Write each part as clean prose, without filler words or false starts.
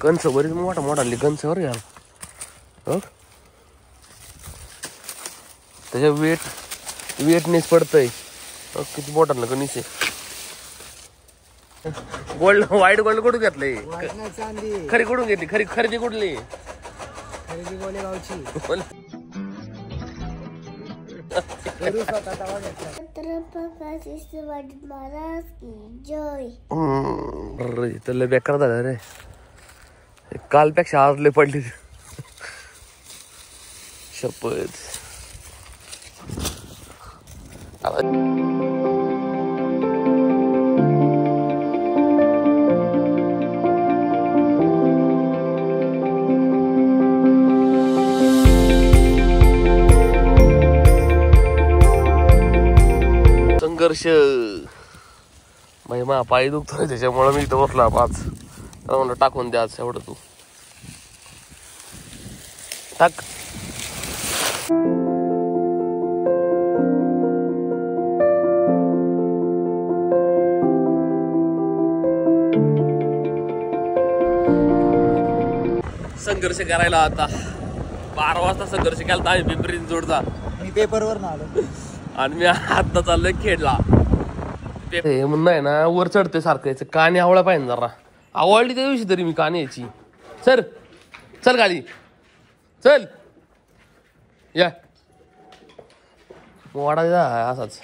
कणस बरीच मोठा मोठा कणस वर घ्या हो त्याच्या वेटनेस पडतंय किती बोटांना कणीस आहे गोल्ड व्हाईट गोल्ड कुठून घेतलंय खरी कुठून घेतली खरेदी कुठली खरेदी गोलेगावची लय बेकार झालं रे कालपेक्षा आज लय पडली शपथ संघर्ष मा पायी दुखतोय त्याच्यामुळे मी इथं बसला पाच म्हणलं टाकून द्या एवढं तू टाक संघर्ष करायला आता 12 वाजता संघर्ष केला आम्ही पिंपरी जोडचा मी पेपरवर ना आलो आणि मी आता चाललोय खेळला म्हणणं आहे ना वर चढते सारखं याचं काने आवळा पाहिजे जरा आवडली त्या दिवशी तरी मी काने याची सर चल खाली चल या वाडा जा असाच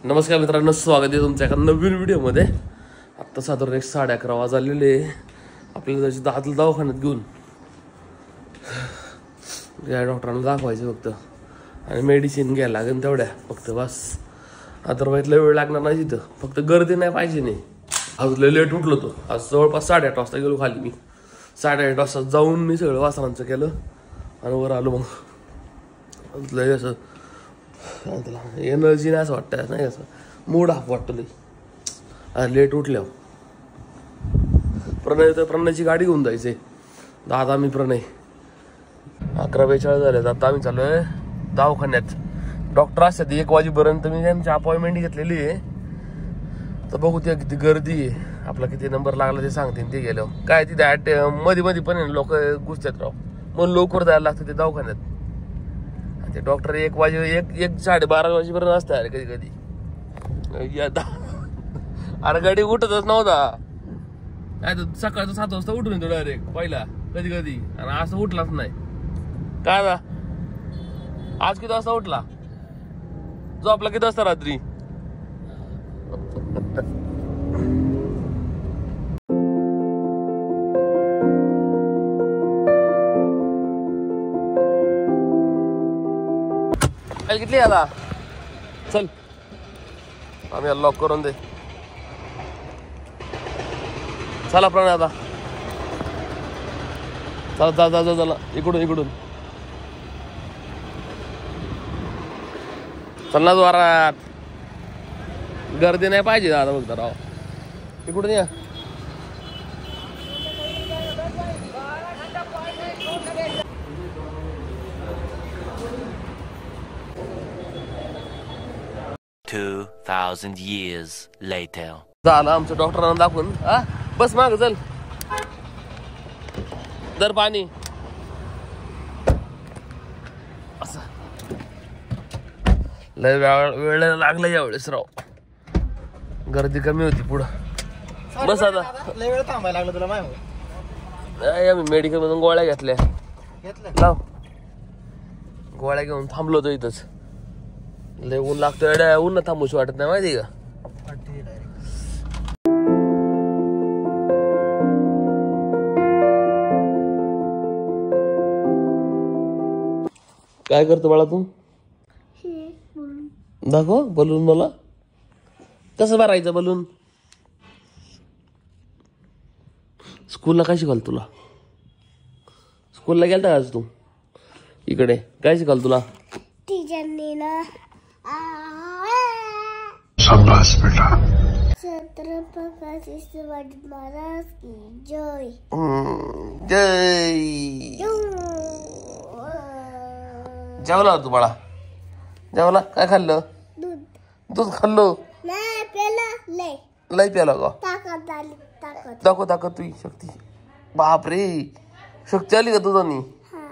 नमस्कार मित्रांनो स्वागत आहे तुमच्या एका नवीन व्हिडिओमध्ये आत्ता साधारण 11:30 वाजलेले आपल्याला जायचे दादला दवाखान्यात घेऊन या डॉक्टरांना दाखवायचं फक्त आणि मेडिसिन घ्यायला लागेल तेवढ्या फक्त बस अदरवाईज लय वेळ लागणार नाही तिथं फक्त गर्दी नाही पाहिजे नाही आज लय लेट उठलो तो आज जवळपास 8:30 वाजता गेलो खाली मी 8:30 वाजता जाऊन मी सगळं वासरांचं केलं आणि वर आलो मग लय असं त्याला एनर्जी नाही असं वाटतं नाही असं मूड हाफ वाटतं लई लेट उठल्यावर प्रणयची गाडी घेऊन जायचंय दादा मी प्रणय 11:42 झाले आता आम्ही चालूय दवाखान्यात डॉक्टर असतात 1 वाजेपर्यंत मी त्यांची अपॉइंटमेंट घेतलेली आहे तर बघू त्या किती गर्दी आहे आपला किती नंबर लागला ते सांगते ते गेल्यावर काय तिथे मध्ये पण लोक घुसतात राव मग लवकर जायला लागतं ते दवाखान्यात ते डॉक्टर 1 12:30 वाजेपर्यंत असतं अरे कधी कधी अरे गाडी उठतच नव्हता काय तर सकाळचं 7 वाजता उठून येतो डायरेक्ट पहिला कधी कधी आणि असं उठलाच नाही काय ना आज किती वाजता उठला झोपला किती वाजता रात्री किती आता चल आम्ही लॉक करून दे चला प्रणय आता चला चला इकडून चल ना द्वारात गर्दी नाही पाहिजे दादा बघता राव इकडून या $2,000 years later. झालं आमच्या डॉक्टरांना दाखवून बस माग चल दर पाणी असं लय वेळ लागला यावेळेस राव गर्दी कमी होती पुढं बस आता लय वेळ थांबायला लागला तुला माहिती आम्ही मेडिकल मधून गोळ्या घेतल्या लाव गोळ्या घेऊन थांबलो होतो इथंच लय ऊन लागतोय ऊन थांबूशी वाटत नाही माहिती का काय करतो बाळा तू दाखव बलून मला कसं भरायचं बलून स्कूलला काय शिकाल तुला स्कूलला गेलता आज तू इकडे काय शिकाल तुला टीचरने ना शाबाश बेटा छत्रपती शिवाजी महाराज की जय जय जेवला तू बाळा? जेवला? काय खाल्लं? दूध खाल्लं? नाही पेला लय लय प्याला का? ताकद आली ताकद. दाखव दाखव तुझी शक्ती. बापरे, शक्ती आली का तुझानी? हा.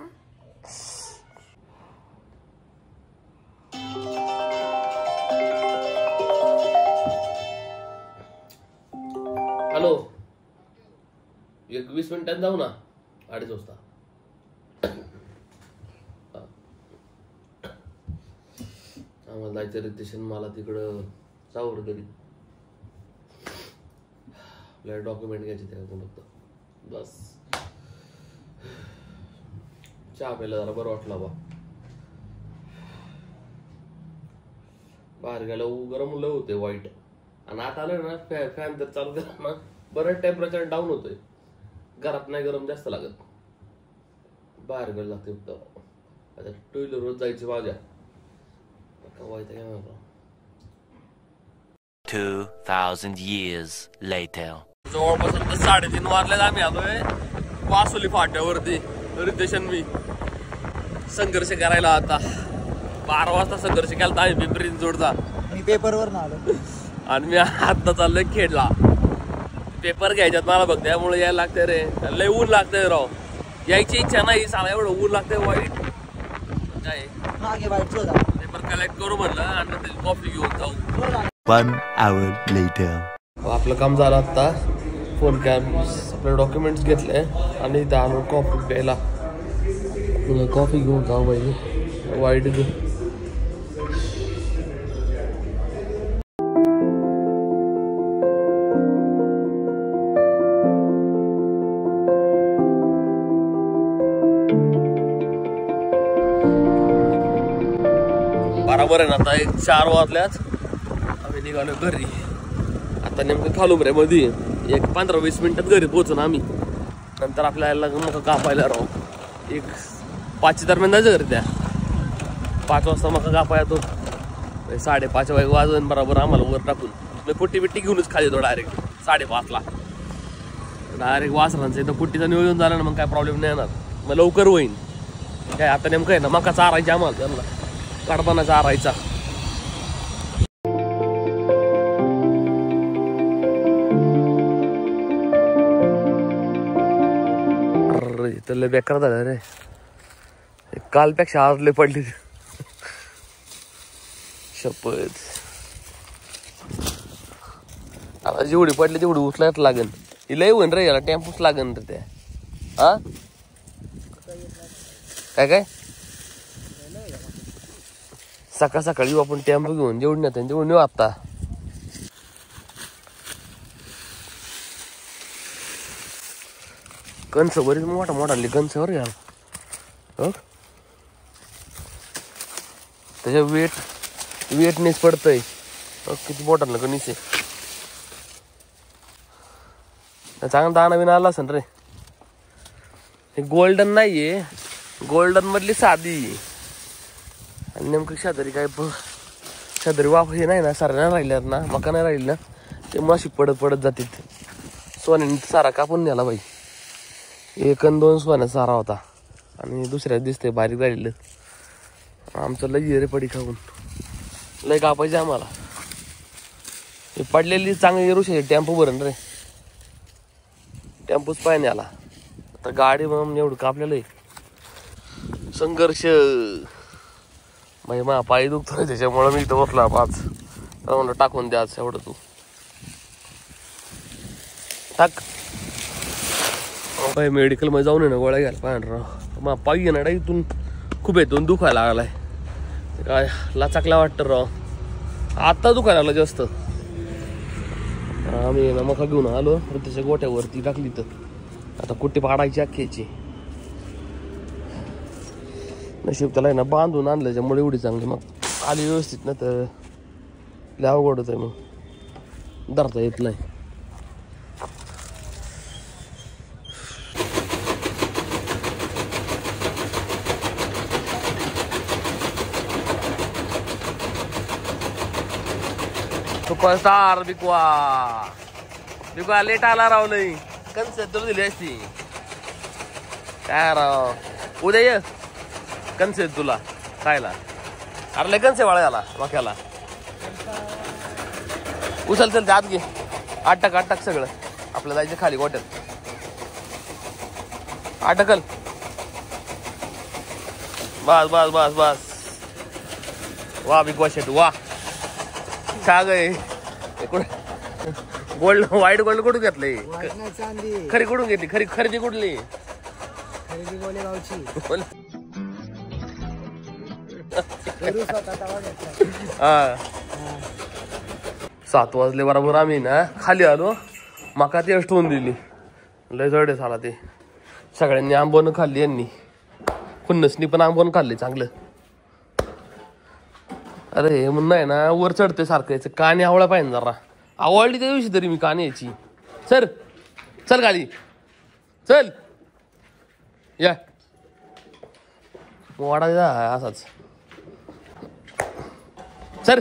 हॅलो, 20 मिनिटात जाऊ ना, 2:30 वाजता. आम्हाला जायचं रितेशन, मला तिकडं सावर घरी आपल्याला डॉक्युमेंट घ्यायचे त्याकडून फक्त बस. चहा प्यायला जरा बरं वाटलं बा. बाहेर गेलं गरम लय होते वाईट. आणि आता आलं ना फॅन तर चालू केला ना बरं टेम्परेचर डाऊन होतंय. घरात नाही गरम जास्त लागत. बाहेर गेलं लागते फक्त. आता 2 व्हीलरवर जायची माझ्या 2000 years later. जवळपास 3:30 वाजल्यात. आम्ही आलोय वासुली फाट्यावरती. रितेशन मी संघर्ष करायला आता 12 वाजता संघर्ष केला आम्ही पिंपरी जोडचा. मी पेपरवर ना आलो. आणि मी आता चाललोय खेडला. पेपर घ्यायच्यात मला बघ, त्यामुळे यायला लागतंय रे. लय ऊन लागतंय राव. यायची इच्छा नाही, साला एवढं ऊन लागतंय वाईट. काय मागे वाईट होता. पेपर कलेक्ट करू म्हणलं आणि कॉफी घेऊन जाऊ. 1 hour later. आपलं काम झालं आता. फोन कॅम आपले डॉक्युमेंट्स घेतले आणि इथं आणून कॉफी प्यायला. कॉफी घेऊन जाऊ पाहिजे वाईट घेऊ. बरोबर आहे ना. आता 4 वाजल्याच आम्ही निघालो घरी. आता नेमकं खालुमरे मध्ये 15-20 मिनिटात घरी पोहोचून आम्ही. नंतर आपल्याला मग कापायला राहू. 5 दरम्यान जायचं घरी. त्या 5 वाजता मग कापा येतो. 5:30 वाजून बरोबर आम्हाला वर टाकून मी पुट्टी बिट्टी घेऊनच खाली येतो डायरेक्ट 5:30ला. डायरेक्ट वासरांचं इथं पुट्टीचं नियोजन झालं ना मग काय प्रॉब्लेम नाही येणार. मग लवकर होईन. काय आता नेमकं आहे ना मका चारायची आम्हाला, त्यांना कडबाना चारायचा. इथं लय बेकार झालं रे. कालपेक्षा आज लय पडली शपथ. आता जेवढी पडली तेवढी उचलायच लागेल. ही लय होईन रे, याला टेम्पोच लागेल रे. त्या हा काय काय सकाळ सकाळी येऊ आपण टेम्पो घेऊन. जेवढी नेता तेवढी नेऊ. आता कणस बरीच मोठा मोठा कणस वर घ्या. त्याच्या वेटनेस पडतंय. किती मोठा कणीस आहे. चांगला दाना बिना आला असेल रे. हे गोल्डन नाहीये, गोल्डन मधली साधी. आणि नेमकं शेजारी काय शेजारी वाफ हे नाही ना, सारा नाही राहिल्यात ना, मका नाही राहिली ना, ते माशी पडत पडत जातील. सोन्याने सारा कापून न्याला बाई. 1 आणि 2 सोन्याचा सारा होता आणि दुसऱ्या दिसतंय बारीक राहिलेलं. आमचं लई रे पडी खाऊन लय कापायचे आम्हाला. हे पडलेली चांगली येरू टेम्पो भरण रे. टेम्पोच पाय न्याला. आता गाडी म्हणून एवढं कापलेलं आहे. संघर्ष मा पायी दुखतोय त्याच्यामुळे मी इथं बसला 5. तर म्हणलं टाकून द्या एवढं तू टाक. मेडिकल मध्ये जाऊन ना गोळ्या घ्यायला पाहिजे राव. मग पायी ना इथून खूप येतून दुखायला लागलाय. काय लाचाकला वाटतं राव. आता दुखायला लागला जास्त. आम्ही ना मका घेऊन आलो त्याच्या गोट्यावरती टाकली. तर आता कुठे पाडायची अख्ख्याची. नशीब त्याला आहे ना बांधून आणलं त्याच्यामुळे एवढी चांगली मग आली व्यवस्थित. ना तर लय अवघड होत आहे. मग धरता येत नाही. सुपरस्टार बिकवा लेट आला राव. नाही कन्सेप्ट दिली असती काय राव. उद्या ये कन्सेप्ट तुला. खायला. अरे लगन से वाळा झाला मक्याला. उचल चल ते आत घे. आटक सगळं. आपलं जायचं खाली गोट्यात. अटकल. बस. वा बिग बॉस शेट वा. का गय गोल्ड व्हाईट गोल्ड कुठून घेतलंय? चांदी खरी कुठून घेतली? खरेदी कुठली? खरेदी गोलेगावची. हा 7 वाजले बरोबर आम्ही ना खाली आलो. मका टेस्ट होऊन दिली. लय जडे झाला ते. सगळ्यांनी आंबोन खाल्ली. यांनी खुन्नसनी पण आंबोन खाल्ले चांगलं. अरे म्हणून नाही ना वर चढते सारखं. याचं काने आवळा पाहिजे जरा. आवडली त्या दिवशी तरी मी काने याची. चल गाडी चल या वाडा जा असाच. सर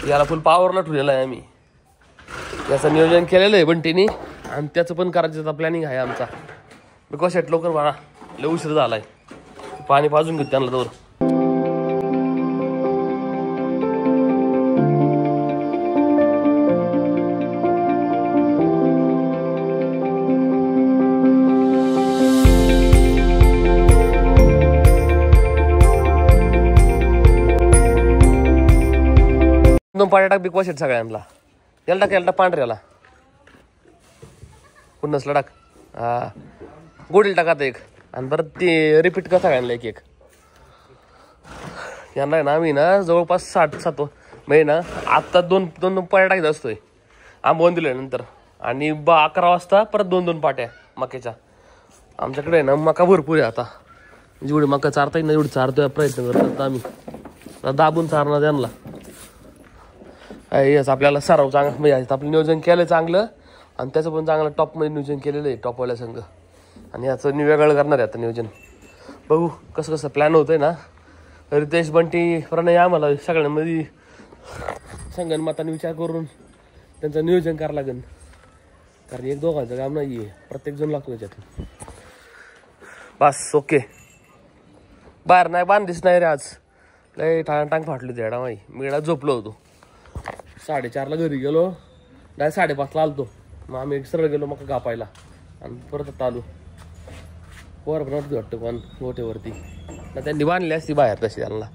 याला फुल पावरला ठेवलेला आहे आम्ही. याचं नियोजन केलेलं आहे बंटीनी आणि त्याचं पण करायचं प्लॅनिंग आहे आमचा. बिकॉज शेट लवकर बाळा लय उशीर झालाय. पाणी पाजून घेऊ त्यांना दोर. दोन पाट्या टाक बिग बॉस शेट सगळ्यांना. याला टाक पांढऱ्याला. पुन्हा टाक. हा गोडील टाका एक आणि परत ते रिपीट का सगळ्यांना एक यांना ना आम्ही ना जवळपास 60-7 म्हणजे ना आत्ता दोन पाट्या टाकत असतोय आंबवून दिल्यानंतर. आणि 11 वाजता परत 2 पाट्या मक्याच्या. आमच्याकडे ना मका भरपूर आहे. आता जेवढी मका चारता येईल ना एवढी चारतोय प्रयत्न करतो आम्ही. दाबून चारणार त्यांना. यस आपल्याला सराव चांगला म्हणजे आपलं नियोजन केलं चांगलं आणि त्याचं पण चांगलं टॉपमध्ये नियोजन केलेलं आहे टॉपवाल्या संघ. आणि याचं वेगळं करणार आहे आता नियोजन. बघू कसं प्लॅन होतंय ना. रितेश बंटी प्रणय आम्हाला सगळ्यांमध्ये संगणमताने विचार करून त्यांचं नियोजन करावं लागेल. कारण एक दोघांचं काम नाही आहे. प्रत्येक जण लागतो त्याच्यात. बस ओके. बाहेर नाही बांधलीच नाही रे आज. लय टांग फाटली होती एडा माही. मी एडा झोपलो होतो. 4:30ला घरी गेलो. डायरेक्ट 5:30ला आलतो. मग आम्ही सरळ गेलो मग कापायला आणि परत आता आलो. वर पण वाटतं कोण गोठेवरती. त्यांनी बांधली असती बाहेर तशी त्यांना.